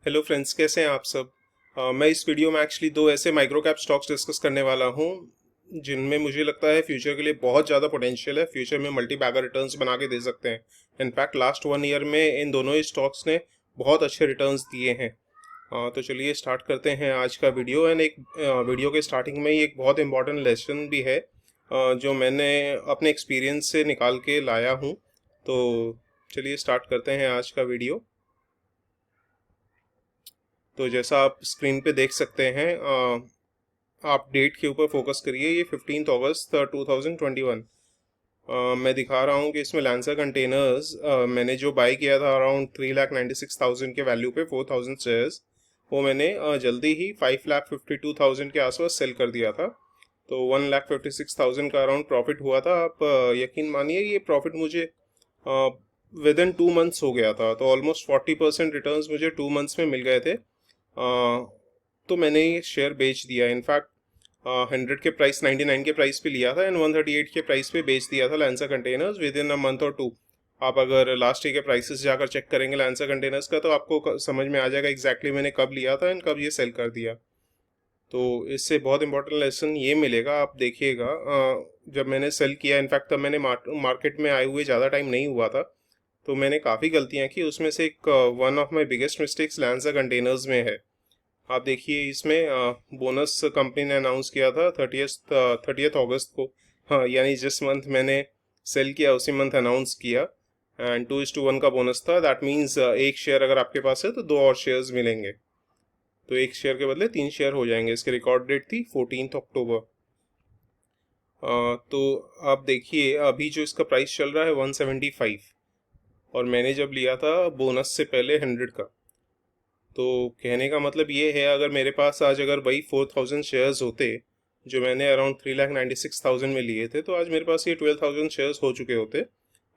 Hello friends, कैसे हैं आप सब। मैं इस वीडियो में एक्चुअली दो ऐसे माइक्रो कैप स्टॉक्स डिस्कस करने वाला हूं जिनमें मुझे लगता है फ्यूचर के लिए बहुत ज़्यादा पोटेंशियल है। फ्यूचर में मल्टी बैगर रिटर्न्स बना के दे सकते हैं। इनफैक्ट लास्ट 1 ईयर में इन दोनों ही स्टॉक्स ने बहुत अच्छे रिटर्न्स दिए हैं। तो चलिए स्टार्ट करते हैं आज का वीडियो। एंड एक वीडियो के स्टार्टिंग में ही एक बहुत इंपॉर्टेंट लेसन भी है जो मैंने अपने एक्सपीरियंस से निकाल के लाया हूँ। तो चलिए स्टार्ट करते हैं आज का वीडियो। तो जैसा आप स्क्रीन पे देख सकते हैं, आप डेट के ऊपर फोकस करिए। ये 15 अगस्त 2021 मैं दिखा रहा हूँ कि इसमें लैंसर कंटेनर्स मैंने जो बाई किया था अराउंड 3,96,000 के वैल्यू पे 4,000 शेयर्स, वो मैंने जल्दी ही 5,52,000 के आसपास सेल कर दिया था। तो 1,56,000 का अराउंड प्रॉफिट हुआ था। आप यकीन मानिए ये प्रॉफिट मुझे विद इन 2 मंथ्स हो गया था। तो ऑलमोस्ट 40% रिटर्न्स मुझे 2 मंथ्स में मिल गए थे। तो मैंने ये शेयर बेच दिया। इनफैक्ट 100 के प्राइस 99 के प्राइस पे लिया था एंड 138 के प्राइस पे बेच दिया था lancer containers with in a month और टू। आप अगर लास्ट ईयर के प्राइसेस जाकर चेक करेंगे लैंसर कंटेनर्स का, तो आपको समझ में आ जाएगा एग्जैक्टली मैंने कब लिया था एंड कब ये सेल कर दिया। तो इससे बहुत इंपॉर्टेंट लेसन ये मिलेगा, आप देखिएगा। जब मैंने सेल किया, इनफैक्ट तब मैंने मार्केट में आए हुए ज़्यादा टाइम नहीं हुआ था, तो मैंने काफ़ी गलतियाँ की। उसमें से एक one of my biggest mistakes lancer containers में है। आप देखिए इसमें बोनस कंपनी ने अनाउंस किया था 30th अगस्त को। हाँ, यानी जिस मंथ मैंने सेल किया उसी मंथ अनाउंस किया। एंड 2:1 का बोनस था। दैट मीन्स एक शेयर अगर आपके पास है तो दो और शेयर्स मिलेंगे। तो एक शेयर के बदले 3 शेयर हो जाएंगे। इसकी रिकॉर्ड डेट थी 14 अक्टूबर। तो आप देखिए अभी जो इसका प्राइस चल रहा है 175, और मैंने जब लिया था बोनस से पहले 100 का। तो कहने का मतलब ये है, अगर मेरे पास आज अगर वही 4,000 शेयर्स होते जो मैंने अराउंड 3,96,000 में लिए थे, तो आज मेरे पास ये 12,000 शेयर्स हो चुके होते।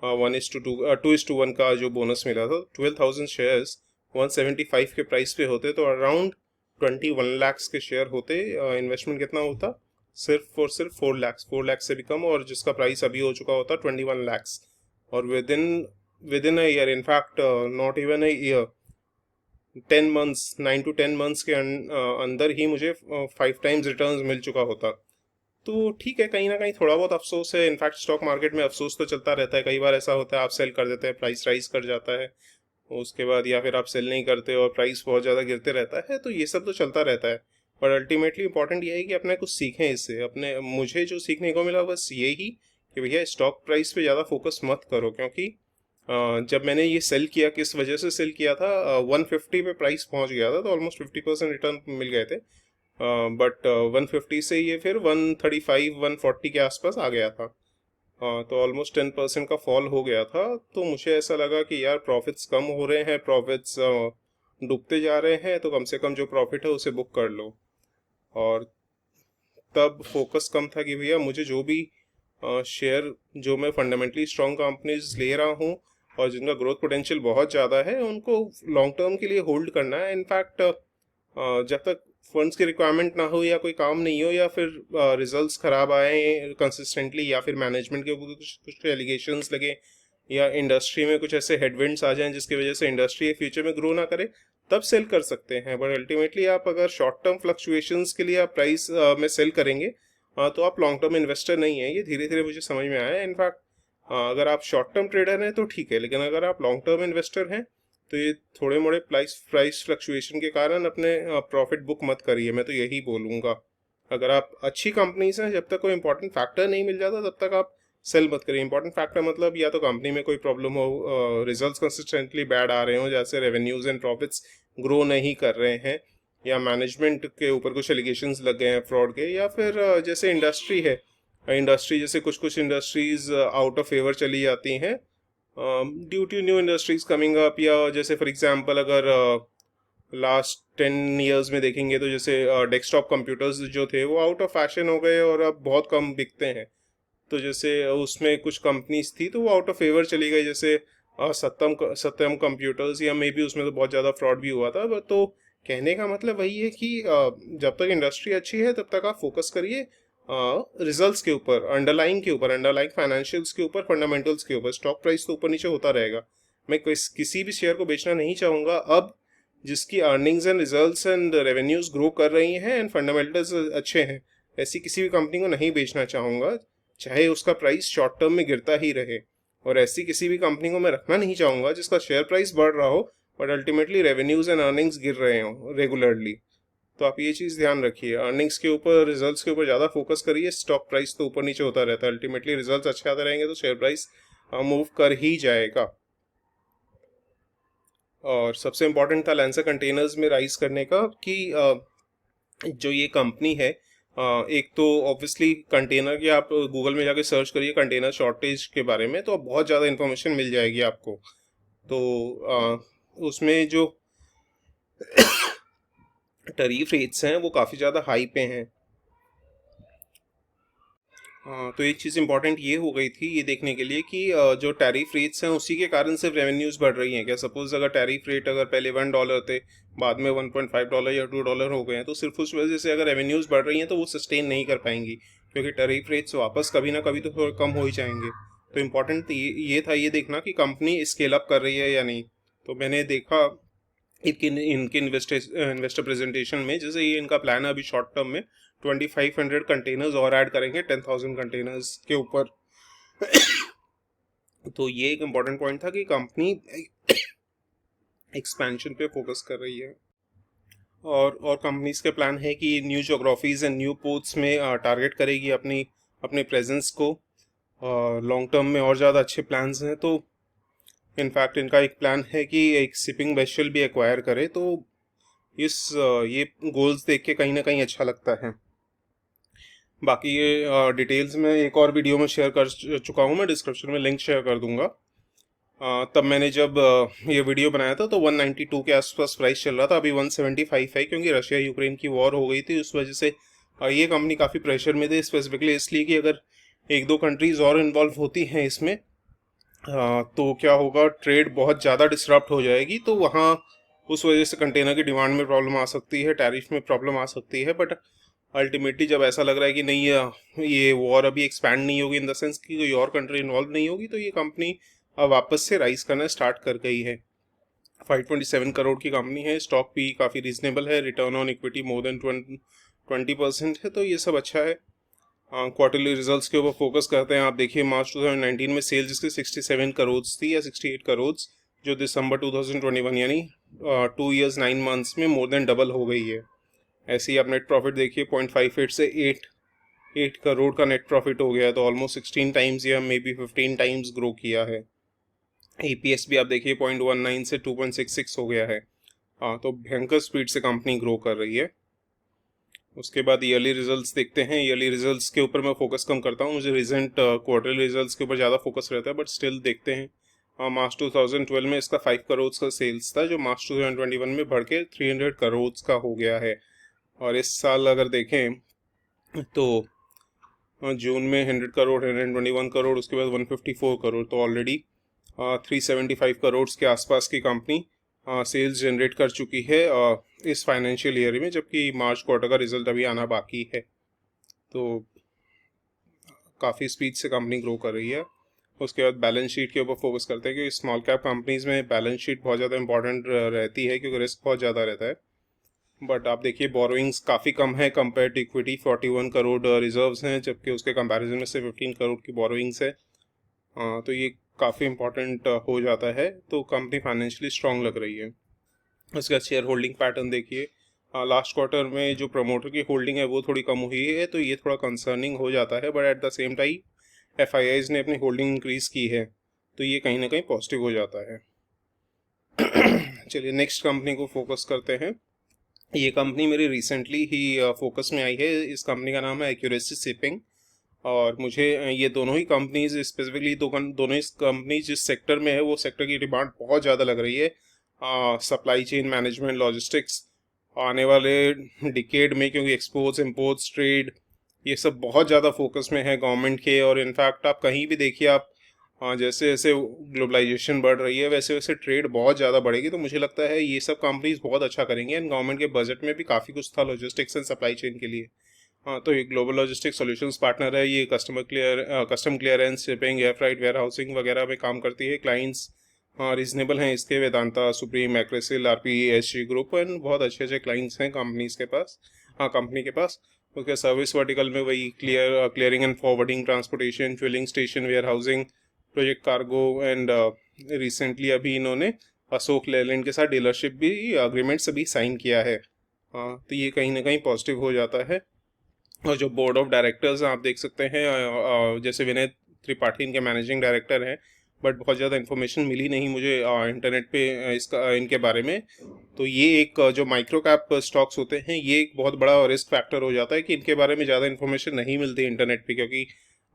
1:2 2:1 का जो बोनस मिला था, 12,000 शेयर्स 175 के प्राइस पे होते तो अराउंड 21 लाख के शेयर होते। इन्वेस्टमेंट कितना होता? सिर्फ और सिर्फ 4 लाख से भी कम, और जिसका प्राइस अभी हो चुका होता 21 लाख। और with in a year, in fact not even a year, 10 months, 9 to 10 months के अंदर ही मुझे 5 टाइम्स रिटर्न्स मिल चुका होता। तो ठीक है, कहीं ना कहीं थोड़ा बहुत अफसोस है। इनफैक्ट स्टॉक मार्केट में अफसोस तो चलता रहता है। कई बार ऐसा होता है आप सेल कर देते हैं, प्राइस राइज कर जाता है उसके बाद, या फिर आप सेल नहीं करते और प्राइस बहुत ज़्यादा गिरते रहता है। तो ये सब तो चलता रहता है। पर अल्टीमेटली इंपॉर्टेंट ये है कि अपने कुछ सीखें इससे। अपने मुझे जो सीखने को मिला बस यही कि भैया स्टॉक प्राइस पे ज़्यादा फोकस मत करो, क्योंकि जब मैंने ये सेल किया, किस वजह से सेल किया था, 150 पे प्राइस पहुंच गया था तो ऑलमोस्ट 50% रिटर्न मिल गए थे। बट 150 से ये फिर 135 140 के आसपास आ गया था। तो ऑलमोस्ट 10% का फॉल हो गया था। तो मुझे ऐसा लगा कि यार प्रॉफिट्स कम हो रहे हैं, प्रॉफिट्स डूबते जा रहे हैं, तो कम से कम जो प्रॉफिट है उसे बुक कर लो। और तब फोकस कम था कि भैया मुझे जो भी शेयर जो मैं फंडामेंटली स्ट्रॉन्ग कंपनीज ले रहा हूँ और जिनका ग्रोथ पोटेंशियल बहुत ज़्यादा है, उनको लॉन्ग टर्म के लिए होल्ड करना है। इनफैक्ट जब तक फंड्स की रिक्वायरमेंट ना हो, या कोई काम नहीं हो, या फिर रिजल्ट्स खराब आए कंसिस्टेंटली, या फिर मैनेजमेंट के ऊपर कुछ कुछ एलिगेशंस लगे, या इंडस्ट्री में कुछ ऐसे हेडविंड्स आ जाएं जिसकी वजह से इंडस्ट्री फ्यूचर में ग्रो ना करे, तब सेल कर सकते हैं। बट अल्टीमेटली आप अगर शॉर्ट टर्म फ्लक्चुएशंस के लिए आप प्राइस में सेल करेंगे, तो आप लॉन्ग टर्म इन्वेस्टर नहीं है। ये धीरे धीरे मुझे समझ में आया। इनफैक्ट अगर आप शॉर्ट टर्म ट्रेडर हैं तो ठीक है, लेकिन अगर आप लॉन्ग टर्म इन्वेस्टर हैं तो ये थोड़े मोड़े प्राइस फ्लक्चुएशन के कारण अपने प्रॉफिट बुक मत करिए। मैं तो यही बोलूँगा। अगर आप अच्छी कंपनीज हैं, जब तक कोई इंपॉर्टेंट फैक्टर नहीं मिल जाता तब तक आप सेल मत करिए। इंपॉर्टेंट फैक्टर मतलब या तो कंपनी में कोई प्रॉब्लम हो, रिजल्ट्स कंसिस्टेंटली बैड आ रहे हो, जैसे रेवेन्यूज एंड प्रॉफिट्स ग्रो नहीं कर रहे हैं, या मैनेजमेंट के ऊपर कुछ एलिगेशंस लग गए हैं फ्रॉड के, या फिर जैसे इंडस्ट्री है, इंडस्ट्री जैसे कुछ कुछ इंडस्ट्रीज आउट ऑफ फेवर चली जाती हैं due to new industries coming up. या जैसे फॉर एग्जांपल अगर लास्ट 10 ईयर्स में देखेंगे तो जैसे डेस्कटॉप कंप्यूटर्स जो थे वो आउट ऑफ फैशन हो गए और अब बहुत कम बिकते हैं। तो जैसे उसमें कुछ कंपनीज थी तो वो आउट ऑफ फेवर चली गई, जैसे सत्यम कंप्यूटर्स, या मे बी उसमें तो बहुत ज़्यादा फ्रॉड भी हुआ था। तो कहने का मतलब वही है कि जब तक इंडस्ट्री अच्छी है तब तक आप फोकस करिए रिजल्ट्स के ऊपर, अंडरलाइंग फाइनेंशियल्स के ऊपर, फंडामेंटल्स के ऊपर। स्टॉक प्राइस तो ऊपर नीचे होता रहेगा। मैं किसी भी शेयर को बेचना नहीं चाहूँगा अब, जिसकी earnings and results and revenues grow कर रही हैं एंड फंडामेंटल्स अच्छे हैं, ऐसी किसी भी कंपनी को नहीं बेचना चाहूँगा, चाहे उसका प्राइस शॉर्ट टर्म में गिरता ही रहे। और ऐसी किसी भी कंपनी को मैं रखना नहीं चाहूँगा जिसका शेयर प्राइस बढ़ रहा हो but ultimately revenues and earnings गिर रहे हों रेगुलरली। तो आप ये चीज़ ध्यान रखिए, अर्निंग्स के ऊपर, रिजल्ट्स के ऊपर ज़्यादा फोकस करिए। स्टॉक प्राइस तो ऊपर नीचे होता रहता है, अल्टीमेटली रिजल्ट्स अच्छे आते रहेंगे तो शेयर प्राइस मूव कर ही जाएगा। और सबसे इम्पोर्टेंट था लैंसर कंटेनर्स में राइज करने का कि जो ये कंपनी है, एक तो ऑब्वियसली कंटेनर की, आप गूगल में जाके सर्च करिए कंटेनर शॉर्टेज के बारे में तो बहुत ज़्यादा इन्फॉर्मेशन मिल जाएगी आपको। तो उसमें जो टैरिफ रेट्स हैं वो काफ़ी ज़्यादा हाई पे हैं। तो एक चीज़ इंपॉर्टेंट ये हो गई थी ये देखने के लिए कि जो टैरिफ रेट्स हैं उसी के कारण सिर्फ रेवेन्यूज़ बढ़ रही हैं क्या। सपोज अगर टैरिफ रेट अगर पहले $1 थे, बाद में $1.5 या $2 हो गए हैं, तो सिर्फ उस वजह से अगर रेवेन्यूज़ बढ़ रही हैं तो वो सस्टेन नहीं कर पाएंगी, क्योंकि टैरिफ रेट्स वापस कभी ना कभी तो थोड़ा कम हो ही जाएंगे। तो इम्पॉर्टेंट ये था ये देखना कि कंपनी स्केल अप कर रही है या नहीं। तो मैंने देखा इनके इन्वेस्टर प्रेजेंटेशन में, जैसे ये इनका प्लान है अभी शॉर्ट टर्म में 2500 कंटेनर्स और ऐड करेंगे 10,000 कंटेनर्स के ऊपर। तो ये एक इम्पॉर्टेंट पॉइंट था कि कंपनी एक्सपेंशन पे फोकस कर रही है। और कंपनीज के प्लान है कि new geographies and new ports में टारगेट करेगी अपने प्रेजेंस को। लॉन्ग टर्म में और ज़्यादा अच्छे प्लान्स हैं। तो इनफैक्ट इनका एक प्लान है कि एक शिपिंग वेसल भी एक्वायर करे। तो ये गोल्स देख के कहीं ना कहीं अच्छा लगता है। बाकी ये डिटेल्स में एक और वीडियो में शेयर कर चुका हूँ, मैं डिस्क्रिप्शन में लिंक शेयर कर दूंगा। तब मैंने जब ये वीडियो बनाया था तो 192 के आसपास प्राइस चल रहा था, अभी 175 है, क्योंकि रशिया यूक्रेन की वॉर हो गई थी उस वजह से ये कंपनी काफ़ी प्रेशर में थी, स्पेसिफिकली इसलिए कि अगर एक दो कंट्रीज और इन्वॉल्व होती हैं इसमें तो क्या होगा, ट्रेड बहुत ज़्यादा डिसरप्ट हो जाएगी। तो वहाँ उस वजह से कंटेनर की डिमांड में प्रॉब्लम आ सकती है, टैरिफ में प्रॉब्लम आ सकती है। बट अल्टीमेटली जब ऐसा लग रहा है कि नहीं ये वॉर अभी एक्सपैंड नहीं होगी, इन द सेंस कि कोई और कंट्री इन्वॉल्व नहीं होगी, तो ये कंपनी अब वापस से राइज करना स्टार्ट कर गई है। 527 करोड़ की कंपनी है, स्टॉक भी काफ़ी रीजनेबल है, return on equity more than 20% है। तो ये सब अच्छा है। क्वार्टरली रिजल्ट्स के ऊपर फोकस करते हैं। आप देखिए मार्च 2019 में सेल्स जिसकी 67 करोड़ थी या 68 करोड़, जो दिसंबर 2021 यानी 2 years 9 months में मोर देन डबल हो गई है। ऐसे ही आप नेट प्रॉफिट देखिए 0.58 से 8 करोड़ का नेट प्रॉफिट हो गया है, तो ऑलमोस्ट 16 टाइम्स या मे बी 15 टाइम्स ग्रो किया है। EPS भी आप देखिए 0.19 से 2.66 हो गया है। तो भयंकर स्पीड से कंपनी ग्रो कर रही है। उसके बाद ईयरली रिजल्ट्स देखते हैं। ईयरली रिजल्ट्स के ऊपर मैं फोकस कम करता हूँ, मुझे रिसेंट क्वार्टरली रिजल्ट्स के ऊपर ज़्यादा फोकस रहता है, बट स्टिल देखते हैं। मार्च 2012 में इसका 5 करोड़ का सेल्स था, जो मार्च 2021 में बढ़ के 300 करोड़ का हो गया है। और इस साल अगर देखें तो जून में 100 करोड़, 121 करोड़, उसके बाद 154 करोड़, तो ऑलरेडी 375 करोड़ के आसपास की कंपनी सेल्स जनरेट कर चुकी है इस फाइनेंशियल ईयर में, जबकि मार्च क्वार्टर का रिजल्ट अभी आना बाकी है। तो काफ़ी स्पीड से कंपनी ग्रो कर रही है। उसके बाद बैलेंस शीट के ऊपर फोकस करते हैं, क्योंकि स्मॉल कैप कंपनीज में बैलेंस शीट बहुत ज़्यादा इंपॉर्टेंट रहती है, क्योंकि रिस्क बहुत ज़्यादा रहता है। बट आप देखिए बोरोइंग्स काफ़ी कम है compare to equity, 41 crore reserves हैं, जबकि उसके कंपैरिजन में से 15 करोड़ की बोरोइंग्स है। तो ये काफ़ी इंपॉर्टेंट हो जाता है। तो कंपनी फाइनेंशियली स्ट्रांग लग रही है। उसका शेयर होल्डिंग पैटर्न देखिए, लास्ट क्वार्टर में जो प्रमोटर की होल्डिंग है वो थोड़ी कम हुई है, तो ये थोड़ा कंसर्निंग हो जाता है। But at the same time FIIs ने अपनी होल्डिंग इंक्रीज़ की है, तो ये कहीं ना कहीं पॉजिटिव हो जाता है। चलिए नेक्स्ट कंपनी को फोकस करते हैं। ये कंपनी मेरी रिसेंटली ही फोकस में आई है। इस कंपनी का नाम है एक्यूरेसी शिपिंग। और मुझे ये दोनों ही कंपनीज, स्पेसिफिकली दोनों ही कंपनीज जिस सेक्टर में है वो सेक्टर की डिमांड बहुत ज़्यादा लग रही है। सप्लाई चेन मैनेजमेंट, लॉजिस्टिक्स आने वाले डिकेड में, क्योंकि एक्सपोर्ट्स, इंपोर्ट्स, ट्रेड, ये सब बहुत ज़्यादा फोकस में है गवर्नमेंट के। और इनफैक्ट आप कहीं भी देखिए, आप जैसे जैसे ग्लोबलाइजेशन बढ़ रही है वैसे वैसे ट्रेड बहुत ज़्यादा बढ़ेगी। तो मुझे लगता है ये सब कंपनीज बहुत अच्छा करेंगे। एंड गवर्नमेंट के बजट में भी काफ़ी कुछ था लॉजिस्टिक्स एंड सप्लाई चेन के लिए। तो ये ग्लोबल लॉजिस्टिक्स सॉल्यूशंस पार्टनर है। ये custom clearance, shipping, air freight, warehousing वगैरह में काम करती है। क्लाइंट्स हाँ रीजनेबल हैं इसके, Vedanta, Supreme, Acrysil, RP, SG group, and बहुत अच्छे अच्छे क्लाइंट्स हैं कंपनीज के पास, हाँ कंपनी के पास। उसके सर्विस वर्टिकल में वही clearing and forwarding, transportation, fuelling station, warehousing, project cargo, and recently अभी इन्होंने अशोक लेलैंड के साथ डीलरशिप भी अग्रीमेंट्स अभी साइन किया है। हाँ तो ये कहीं ना कहीं पॉजिटिव हो जाता है। और जो बोर्ड ऑफ डायरेक्टर्स हैं आप देख सकते हैं, जैसे विनय त्रिपाठी इनके मैनेजिंग डायरेक्टर हैं, बट बहुत ज़्यादा इन्फॉर्मेशन मिली नहीं मुझे इंटरनेट पे इसका इनके बारे में। तो ये एक जो माइक्रो कैप स्टॉक्स होते हैं ये एक बहुत बड़ा रिस्क फैक्टर हो जाता है कि इनके बारे में ज़्यादा इन्फॉर्मेशन नहीं मिलती इंटरनेट पे, क्योंकि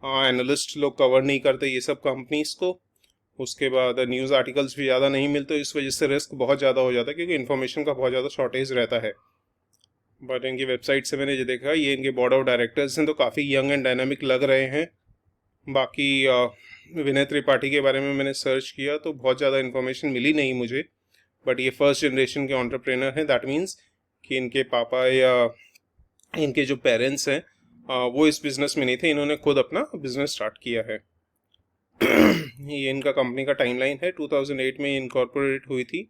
एनालिस्ट लोग कवर नहीं करते ये सब कंपनीज को। उसके बाद न्यूज़ आर्टिकल्स भी ज़्यादा नहीं मिलते, इस वजह से रिस्क बहुत ज़्यादा हो जाता है क्योंकि इन्फॉर्मेशन का बहुत ज़्यादा शॉर्टेज रहता है। बट इनकी वेबसाइट से मैंने जो देखा, ये इनके बोर्ड ऑफ डायरेक्टर्स हैं तो काफ़ी यंग एंड डायनामिक लग रहे हैं। बाकी विनय त्रिपाठी के बारे में मैंने सर्च किया तो बहुत ज़्यादा इन्फॉर्मेशन मिली नहीं मुझे, बट ये फर्स्ट जनरेशन के एंटरप्रेन्योर हैं। दैट मीन्स कि इनके पापा या इनके जो पेरेंट्स हैं वो इस बिज़नेस में नहीं थे, इन्होंने खुद अपना बिजनेस स्टार्ट किया है। ये इनका कंपनी का टाइमलाइन है, 2008 में इनकॉर्पोरेट हुई थी।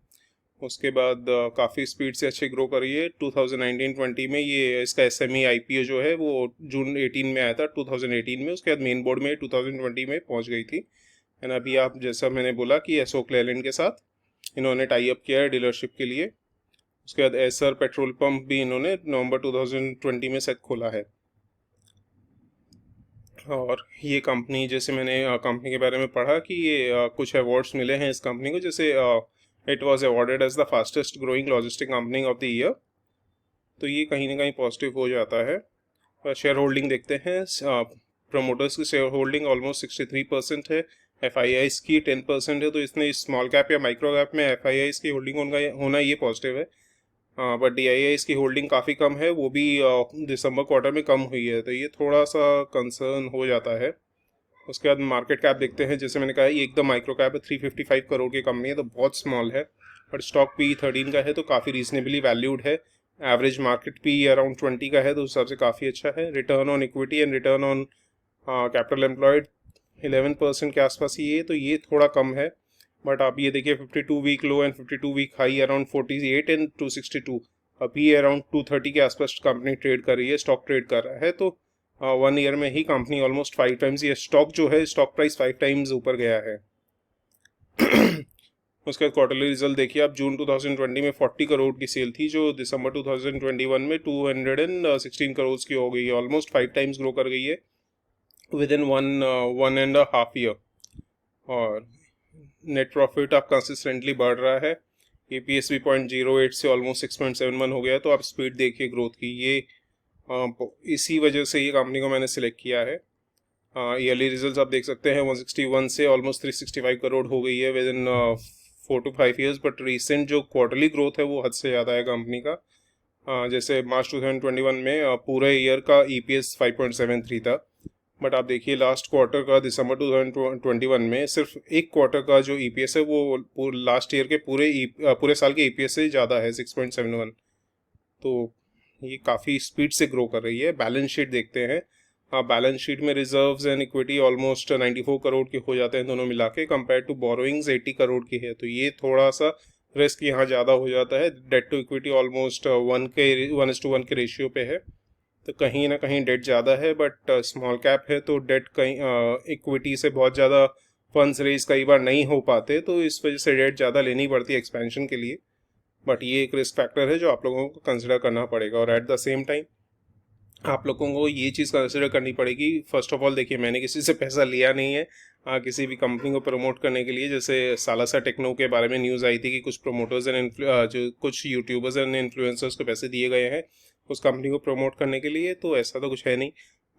उसके बाद काफ़ी स्पीड से अच्छे ग्रो कर रही है। 2019-20 में ये इसका एसएमई आईपीओ जो है वो जून 18 में आया था, 2018 में। उसके बाद मेन बोर्ड में 2020 में पहुंच गई थी। एंड अभी आप जैसा मैंने बोला कि अशोक लेलैंड के साथ इन्होंने टाई अप किया है डीलरशिप के लिए। उसके बाद एसर पेट्रोल पंप भी इन्होंने नवंबर 2020 में सेट खोला है। और ये कंपनी, जैसे मैंने कंपनी के बारे में पढ़ा कि ये कुछ अवार्ड्स मिले हैं इस कंपनी को, जैसे it was awarded as the fastest growing logistic company of the year. तो ये कहीं ना कहीं पॉजिटिव हो जाता है। शेयर होल्डिंग देखते हैं, प्रमोटर्स की शेयर होल्डिंग ऑलमोस्ट 63% है, एफ की 10% है। तो इसने स्मॉल कैप या माइक्रो कैप में एफ की होल्डिंग होना ये पॉजिटिव है। बट डी की होल्डिंग काफ़ी कम है, वो भी दिसंबर क्वार्टर में कम हुई है, तो ये थोड़ा सा कंसर्न हो जाता है। उसके बाद मार्केट कैप देखते हैं, जैसे मैंने कहा ये एकदम माइक्रो कैप है, 355 करोड़ की कंपनी है तो बहुत स्मॉल है। बट स्टॉक पी 13 का है तो काफ़ी रीजनेबली वैल्यूड है। एवरेज मार्केट पी अराउंड 20 का है तो उस हिसाब से काफ़ी अच्छा है। Return on equity and return on capital employed 11% के आसपास ही है, तो ये थोड़ा कम है। बट आप ये देखिए 52 week low and 52 week high around 48 and 262, अभी अराउंड 230 के आसपास कंपनी ट्रेड कर रही है, स्टॉक ट्रेड कर रहा है। तो 1 ईयर में ही कंपनी ऑलमोस्ट 5 टाइम्स, ये स्टॉक जो है स्टॉक प्राइस 5 टाइम्स ऊपर गया है। उसके बाद क्वार्टरली रिजल्ट देखिए आप, जून 2020 में 40 करोड़ की सेल थी जो दिसंबर 2021 में 216 करोड़ की हो गई है, ऑलमोस्ट 5 टाइम्स ग्रो कर गई है विद इन 1.5 ईयर। और नेट प्रॉफिट आप कंसिस्टेंटली बढ़ रहा है, EPS भी 0.08 से ऑलमोस्ट 6.71 हो गया। तो आप स्पीड देखिए ग्रोथ की, ये इसी वजह से ये कंपनी को मैंने सिलेक्ट किया है। ईयरली रिजल्ट्स आप देख सकते हैं, 161 से ऑलमोस्ट 365 करोड़ हो गई है with in 4 to 5 years. But recent जो क्वार्टरली ग्रोथ है वो हद से ज़्यादा है कंपनी का। जैसे मार्च 2021 में पूरे ईयर का EPS 5.73 था, बट आप देखिए लास्ट क्वार्टर का दिसंबर 2021 में सिर्फ एक क्वार्टर का जो EPS है वो लास्ट ईयर के पूरे साल के EPS से ज़्यादा है, 6.71। तो ये काफ़ी स्पीड से ग्रो कर रही है। बैलेंस शीट देखते हैं, बैलेंस शीट में reserves and equity almost 94 crore के हो जाते हैं दोनों मिला के, कंपेयर टू बोरोइंग्स 80 करोड़ की है। तो ये थोड़ा सा रिस्क यहाँ ज़्यादा हो जाता है। डेट टू इक्विटी ऑलमोस्ट 1:1 के रेशियो पे है, तो कहीं ना कहीं डेट ज़्यादा है। बट स्मॉल कैप है तो डेट कहीं इक्विटी से बहुत ज़्यादा फंड्स रेज कई बार नहीं हो पाते, तो इस वजह से डेट ज़्यादा लेनी पड़ती है एक्सपेंशन के लिए। बट ये एक रिस्क फैक्टर है जो आप लोगों को कंसिडर करना पड़ेगा। और एट द सेम टाइम आप लोगों को ये चीज़ कंसिडर करनी पड़ेगी, फर्स्ट ऑफ ऑल देखिए मैंने किसी से पैसा लिया नहीं है किसी भी कंपनी को प्रमोट करने के लिए। जैसे सालासा टेक्नो के बारे में न्यूज़ आई थी कि कुछ प्रमोटर्स एंड जो कुछ यूट्यूबर्स एंड इन्फ्लुएंसर्स को पैसे दिए गए हैं उस कंपनी को प्रमोट करने के लिए, तो ऐसा तो कुछ है नहीं।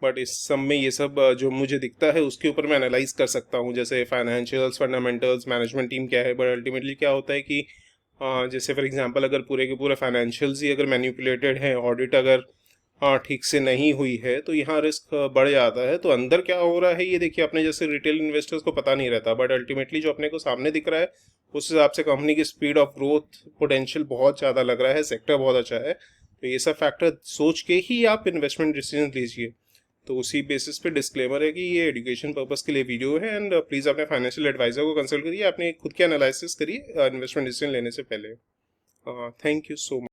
बट इस सब में ये सब जो मुझे दिखता है उसके ऊपर मैं एनालाइज कर सकता हूँ, जैसे फाइनेंशियल्स, फंडामेंटल्स, मैनेजमेंट टीम क्या है। बट अल्टीमेटली क्या होता है कि जैसे फॉर एग्जांपल अगर पूरे के पूरे फाइनेंशियल्स ही अगर मैनिपुलेटेड हैं, ऑडिट अगर ठीक से नहीं हुई है, तो यहाँ रिस्क बढ़ जाता है। तो अंदर क्या हो रहा है ये देखिए, अपने जैसे रिटेल इन्वेस्टर्स को पता नहीं रहता, बट अल्टीमेटली जो अपने को सामने दिख रहा है उस हिसाब से कंपनी की स्पीड ऑफ ग्रोथ पोटेंशियल बहुत ज़्यादा लग रहा है, सेक्टर बहुत अच्छा है। तो ये सब फैक्टर सोच के ही आप इन्वेस्टमेंट डिसीजन लीजिए। तो उसी बेसिस पे डिस्क्लेमर है कि ये एजुकेशन पर्पस के लिए वीडियो है, एंड प्लीज़ अपने फाइनेंशियल एडवाइज़र को कंसल्ट करिए, अपने खुद के एनालिसिस करिए इन्वेस्टमेंट डिसीजन लेने से पहले। Thank you so much.